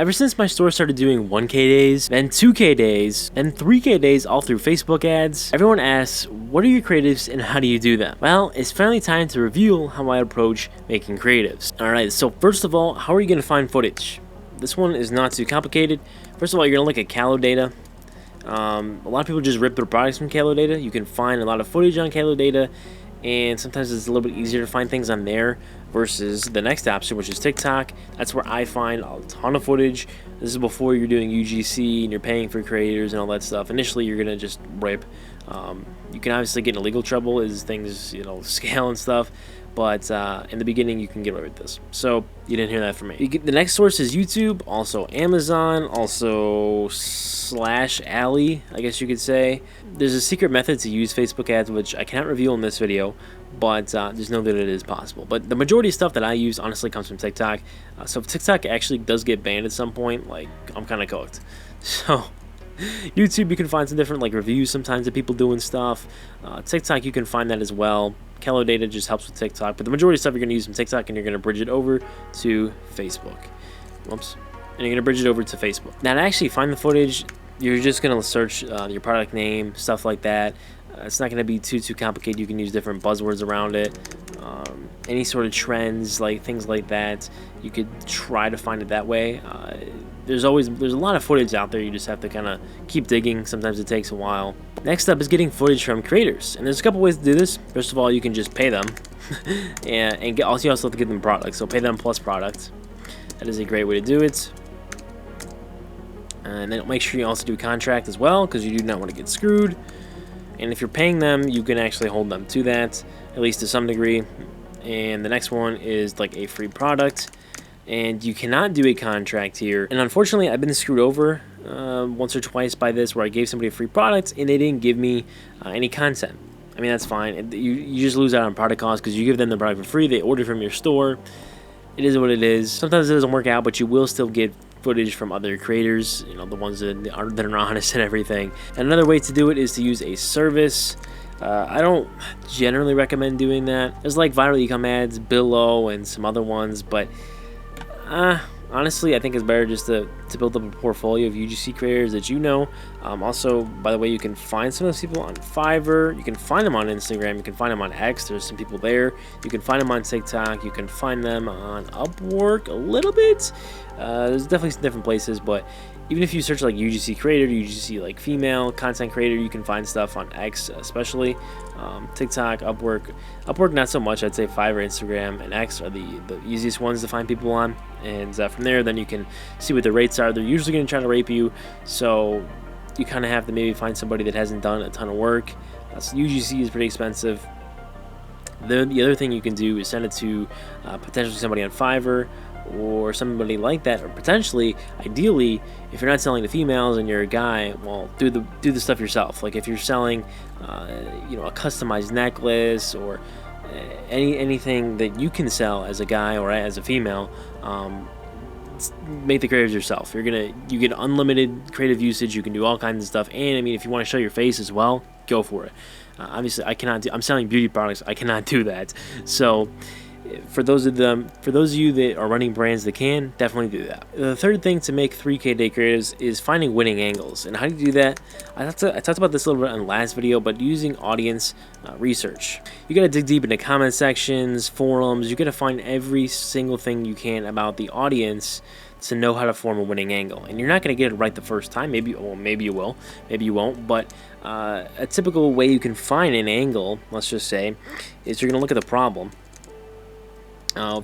Ever since my store started doing 1K days, then 2K days, then 3K days all through Facebook ads, everyone asks, what are your creatives and how do you do them? Well, it's finally time to reveal how I approach making creatives. Alright, so first of all, how are you going to find footage? This one is not too complicated. First of all, you're going to look at Calo data. A lot of people just rip their products from Calo data. You can find a lot of footage on Calo data, and sometimes it's a little bit easier to find things on there versus the next option, which is TikTok. That's where I find a ton of footage. This is before you're doing UGC and you're paying for creators and all that stuff. Initially, you're gonna just rip. You can obviously get in legal trouble as things, scale and stuff. But in the beginning, you can get away with this. So you didn't hear that from me. The next source is YouTube, also Amazon, also /Alley, I guess you could say. There's a secret method to use Facebook ads, which I cannot reveal in this video, but just know that it is possible. But the majority of stuff that I use, honestly, comes from TikTok. So if TikTok actually does get banned at some point, I'm kind of cooked. So YouTube, you can find some different reviews sometimes of people doing stuff. TikTok, you can find that as well. Calo data just helps with TikTok, but the majority of stuff you're going to use from TikTok, and you're going to bridge it over to Facebook. Whoops. And you're going to bridge it over to Facebook. Now, to actually find the footage, you're just going to search your product name, stuff like that. It's not going to be too complicated. You can use different buzzwords around it. Any sort of trends, things like that, you could try to find it that way. There's a lot of footage out there. You just have to kind of keep digging. Sometimes it takes a while. Next up is getting footage from creators, and there's a couple ways to do this. First of all, you can just pay them, and you also have to give them products. So pay them plus product. That is a great way to do it. And then make sure you also do a contract as well, because you do not want to get screwed. And if you're paying them, you can actually hold them to that, at least to some degree. And the next one is a free product. And you cannot do a contract here. And unfortunately, I've been screwed over once or twice by this, where I gave somebody a free product and they didn't give me any content. I mean, that's fine. You just lose out on product costs because you give them the product for free. They order from your store. It is what it is. Sometimes it doesn't work out, but you will still get footage from other creators, the ones that are honest and everything. And another way to do it is to use a service. I don't generally recommend doing that. There's Viral Ecom Ads, Billo, and some other ones, but honestly, I think it's better just to build up a portfolio of UGC creators that you know. Also, by the way, you can find some of those people on Fiverr. You can find them on Instagram. You can find them on X. There's some people there. You can find them on TikTok. You can find them on Upwork a little bit. There's definitely some different places, but even if you search UGC creator, UGC female content creator, you can find stuff on X, especially TikTok, Upwork not so much. I'd say Fiverr, Instagram, and X are the easiest ones to find people on. And from there, then you can see what the rates are. They're usually going to try to rape you, so you kind of have to maybe find somebody that hasn't done a ton of work. So UGC is pretty expensive. The other thing you can do is send it to potentially somebody on Fiverr or somebody like that, or potentially, ideally, if you're not selling to females and you're a guy, well, do the stuff yourself. If you're selling, a customized necklace or anything that you can sell as a guy or as a female, make the creatives yourself. You get unlimited creative usage. You can do all kinds of stuff, and I mean, if you want to show your face as well, go for it. Obviously, I'm selling beauty products. I cannot do that. So, for those of you that are running brands that can, definitely do that. The third thing to make 3K day creatives is finding winning angles. And how do you do that? I talked about this a little bit in the last video, but using audience research. You got to dig deep into comment sections, forums. You got to find every single thing you can about the audience to know how to form a winning angle. And you're not going to get it right the first time. Maybe you will, maybe you won't. But a typical way you can find an angle, let's just say, is you're going to look at the problem.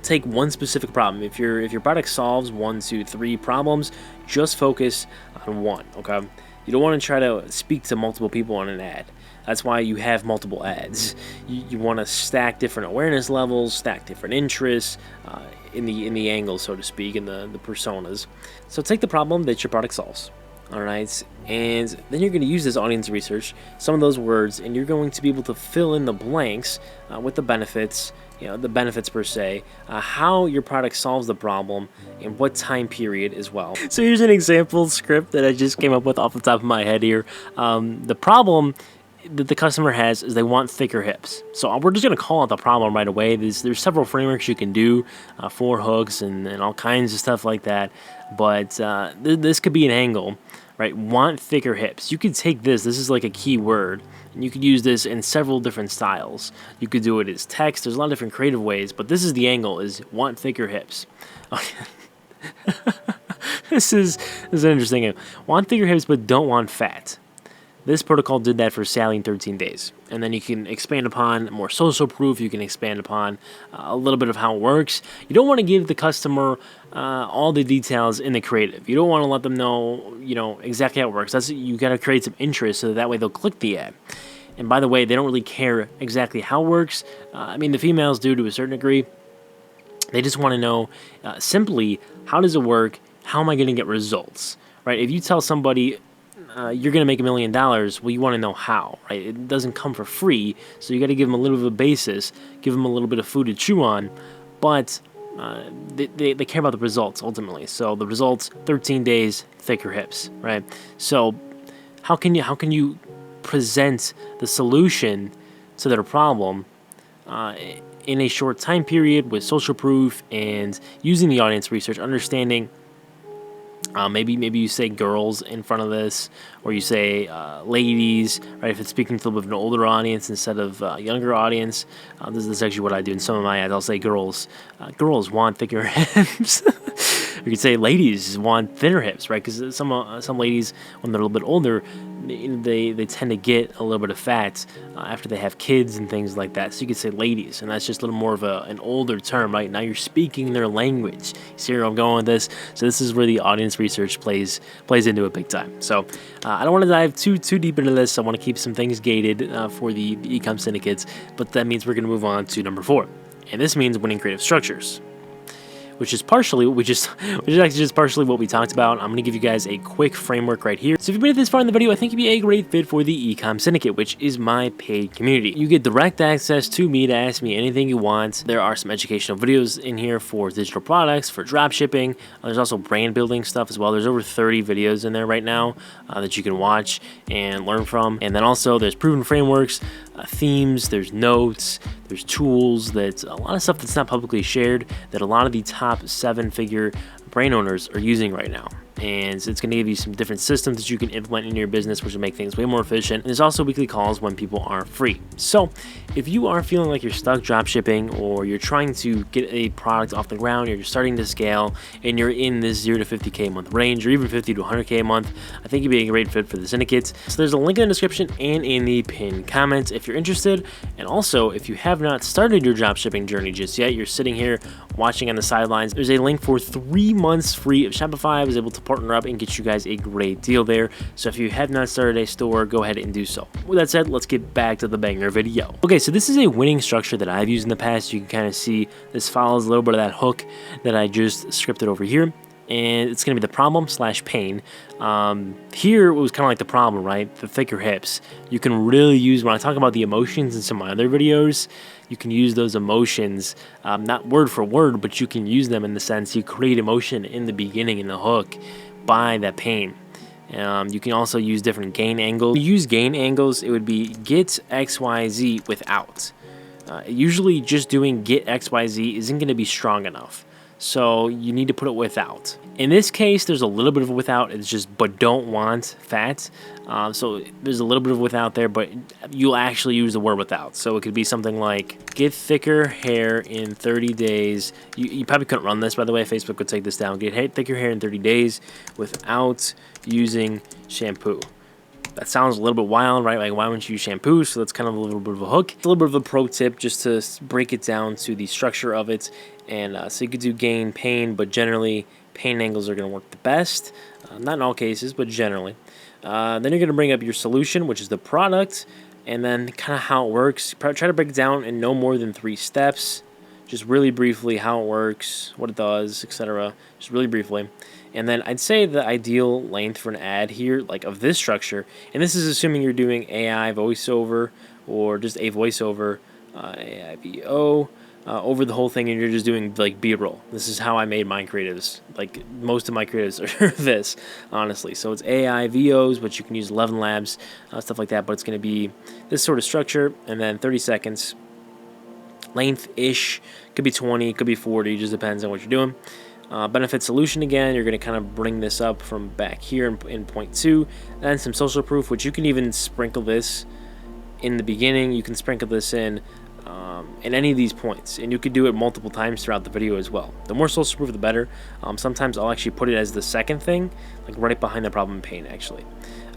Take one specific problem. If your product solves 1, 2, 3 problems, just focus on one. Okay, you don't want to try to speak to multiple people on an ad. That's why you have multiple ads. You want to stack different awareness levels, stack different interests in the angle, so to speak, in the personas. So take the problem that your product solves. All right, and then you're going to use this audience research, some of those words, and you're going to be able to fill in the blanks with the benefits, the benefits per se, how your product solves the problem, and what time period as well. So here's an example script that I just came up with off the top of my head here. The problem that the customer has is they want thicker hips. So we're just going to call out the problem right away. There's several frameworks you can do for hooks and all kinds of stuff like that. But this could be an angle, right? Want thicker hips. You could take this. This is like a key word. And you could use this in several different styles. You could do it as text. There's a lot of different creative ways. But this is the angle, is want thicker hips. Okay. This is interesting. Want thicker hips, but don't want fat. This protocol did that for Sally in 13 days. And then you can expand upon more social proof. You can expand upon a little bit of how it works. You don't want to give the customer all the details in the creative. You don't want to let them know, exactly how it works. You got to create some interest so that way they'll click the ad. And by the way, they don't really care exactly how it works. The females do to a certain degree. They just want to know simply, how does it work? How am I going to get results? Right? If you tell somebody you're going to make $1 million, well, you want to know how, right? It doesn't come for free, so you got to give them a little bit of a basis, give them a little bit of food to chew on, but they care about the results ultimately. So the results, 13 days, thicker hips, right? So how can you present the solution to their problem in a short time period with social proof and using the audience research, understanding. Maybe you say girls in front of this, or you say ladies, right? If it's speaking to a little bit of an older audience instead of a younger audience, this is actually what I do in some of my ads. I'll say girls. Girls want thicker hips. You could say ladies want thinner hips, right? Because some ladies, when they're a little bit older, they tend to get a little bit of fat after they have kids and things like that. So you could say ladies, and that's just a little more of an older term, right? Now you're speaking their language. You see where I'm going with this? So this is where the audience research plays into it big time. So I don't want to dive too deep into this. I want to keep some things gated for the e-com syndicates, but that means we're going to move on to number 4, and this means winning creative structures, which is actually just partially what we talked about. I'm going to give you guys a quick framework right here. So if you've made it this far in the video, I think you'd be a great fit for the Ecom Syndicate, which is my paid community. You get direct access to me to ask me anything you want. There are some educational videos in here for digital products, for drop shipping. There's also brand building stuff as well. There's over 30 videos in there right now that you can watch and learn from. And then also there's proven frameworks, themes, there's notes, there's tools, that's a lot of stuff that's not publicly shared that a lot of the top 7-figure brand owners are using right now. And it's going to give you some different systems that you can implement in your business, which will make things way more efficient. And there's also weekly calls when people are free. So if you are feeling like you're stuck drop shipping, or you're trying to get a product off the ground, or you're starting to scale, and you're in this 0 to 50K a month range, or even 50 to 100K a month, I think you'd be a great fit for the syndicates. So there's a link in the description and in the pinned comments if you're interested. And also, if you have not started your drop shipping journey just yet, you're sitting here watching on the sidelines, there's a link for 3 months free of Shopify. I was able to partner up and get you guys a great deal there. So if you have not started a store, go ahead and do so. With that said, let's get back to the banger video. Okay, so this is a winning structure that I've used in the past. You can kind of see this follows a little bit of that hook that I just scripted over here. And it's going to be the problem / pain. Here it was kind of like the problem, right? The thicker hips. You can really use, when I talk about the emotions in some of my other videos, you can use those emotions, not word for word, but you can use them in the sense you create emotion in the beginning in the hook by that pain. You can also use different gain angles. If you use gain angles, it would be get XYZ without. Usually just doing get XYZ isn't going to be strong enough. So you need to put it without. In this case, there's a little bit of without. It's just but don't want fat. So there's a little bit of without there, but you'll actually use the word without. So it could be something like get thicker hair in 30 days. You probably couldn't run this, by the way. Facebook would take this down. Get thicker hair in 30 days without using shampoo. That sounds a little bit wild, right? Like, why wouldn't you use shampoo? So that's kind of a little bit of a hook. It's a little bit of a pro tip just to break it down to the structure of it. And so you could do gain, pain, but generally pain angles are going to work the best. Not in all cases, but generally. Then you're going to bring up your solution, which is the product, and then kind of how it works. Try to break it down in no more than 3 steps. Just really briefly how it works, what it does, etc. Just really briefly. And then I'd say the ideal length for an ad here, like of this structure, and this is assuming you're doing AI voiceover or just a voiceover, AIVO. over the whole thing, and you're just doing like B-roll. This is how I made my creatives. Like most of my creatives are this, honestly. So it's AI VOs, but you can use 11 labs, stuff like that. But it's going to be this sort of structure, and then 30 seconds length-ish. Could be 20, could be 40. Just depends on what you're doing. Benefit solution again, you're going to kind of bring this up from back here in point 2. And some social proof, which you can even sprinkle this in the beginning. You can sprinkle this in any of these points, and you could do it multiple times throughout the video as well. The more social proof, the better. Sometimes I'll actually put it as the second thing, like right behind the problem and pain, actually.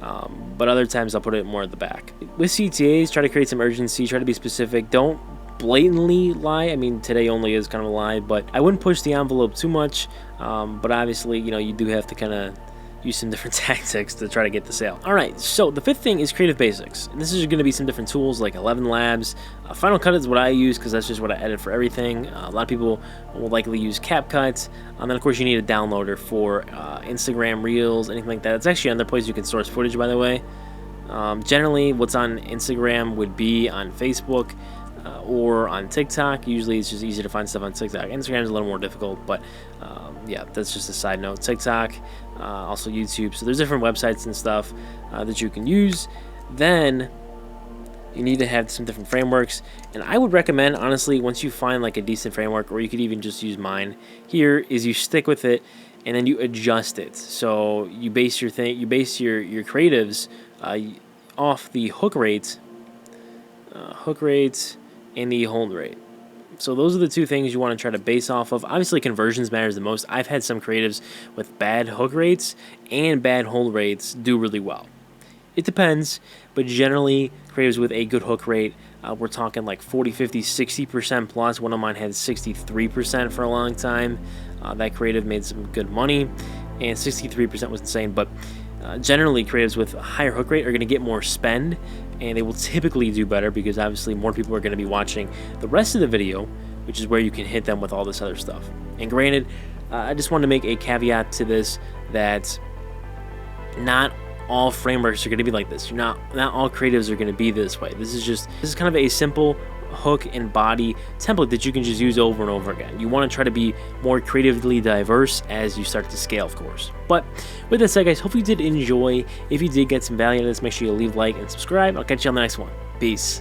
But other times I'll put it more at the back. With CTAs, try to create some urgency, try to be specific. Don't blatantly lie. I mean, today only is kind of a lie, but I wouldn't push the envelope too much. But obviously, you do have to kind of use some different tactics to try to get the sale. All right, so the 5th thing is creative basics. And this is going to be some different tools like 11 labs. Final Cut is what I use because that's just what I edit for everything. A lot of people will likely use CapCut. And then, of course, you need a downloader for Instagram Reels, anything like that. It's actually another place you can source footage, by the way. Generally, what's on Instagram would be on Facebook or on TikTok. Usually, it's just easy to find stuff on TikTok. Instagram is a little more difficult, but yeah, that's just a side note. TikTok, also YouTube. So there's different websites and stuff that you can use. Then you need to have some different frameworks, and I would recommend, honestly, once you find like a decent framework, or you could even just use mine here, is you stick with it and then you adjust it. So you base your creatives off the hook rate and the hold rate. So those are the two things you want to try to base off of. Obviously, conversions matters the most. I've had some creatives with bad hook rates and bad hold rates do really well. It depends, but generally, creatives with a good hook rate, we're talking like 40, 50, 60% plus. One of mine had 63% for a long time. That creative made some good money, and 63% was insane. But generally, creatives with a higher hook rate are going to get more spend, and they will typically do better because obviously more people are going to be watching the rest of the video, which is where you can hit them with all this other stuff. And granted, I just want to make a caveat to this that not all frameworks are going to be like this. Not all creatives are going to be this way. This is kind of a simple hook and body template that you can just use over and over again. You want to try to be more creatively diverse as you start to scale, of course. But with that said, guys, hope you did enjoy. If you did get some value out of this, make sure you leave a like and subscribe. I'll catch you on the next one. Peace.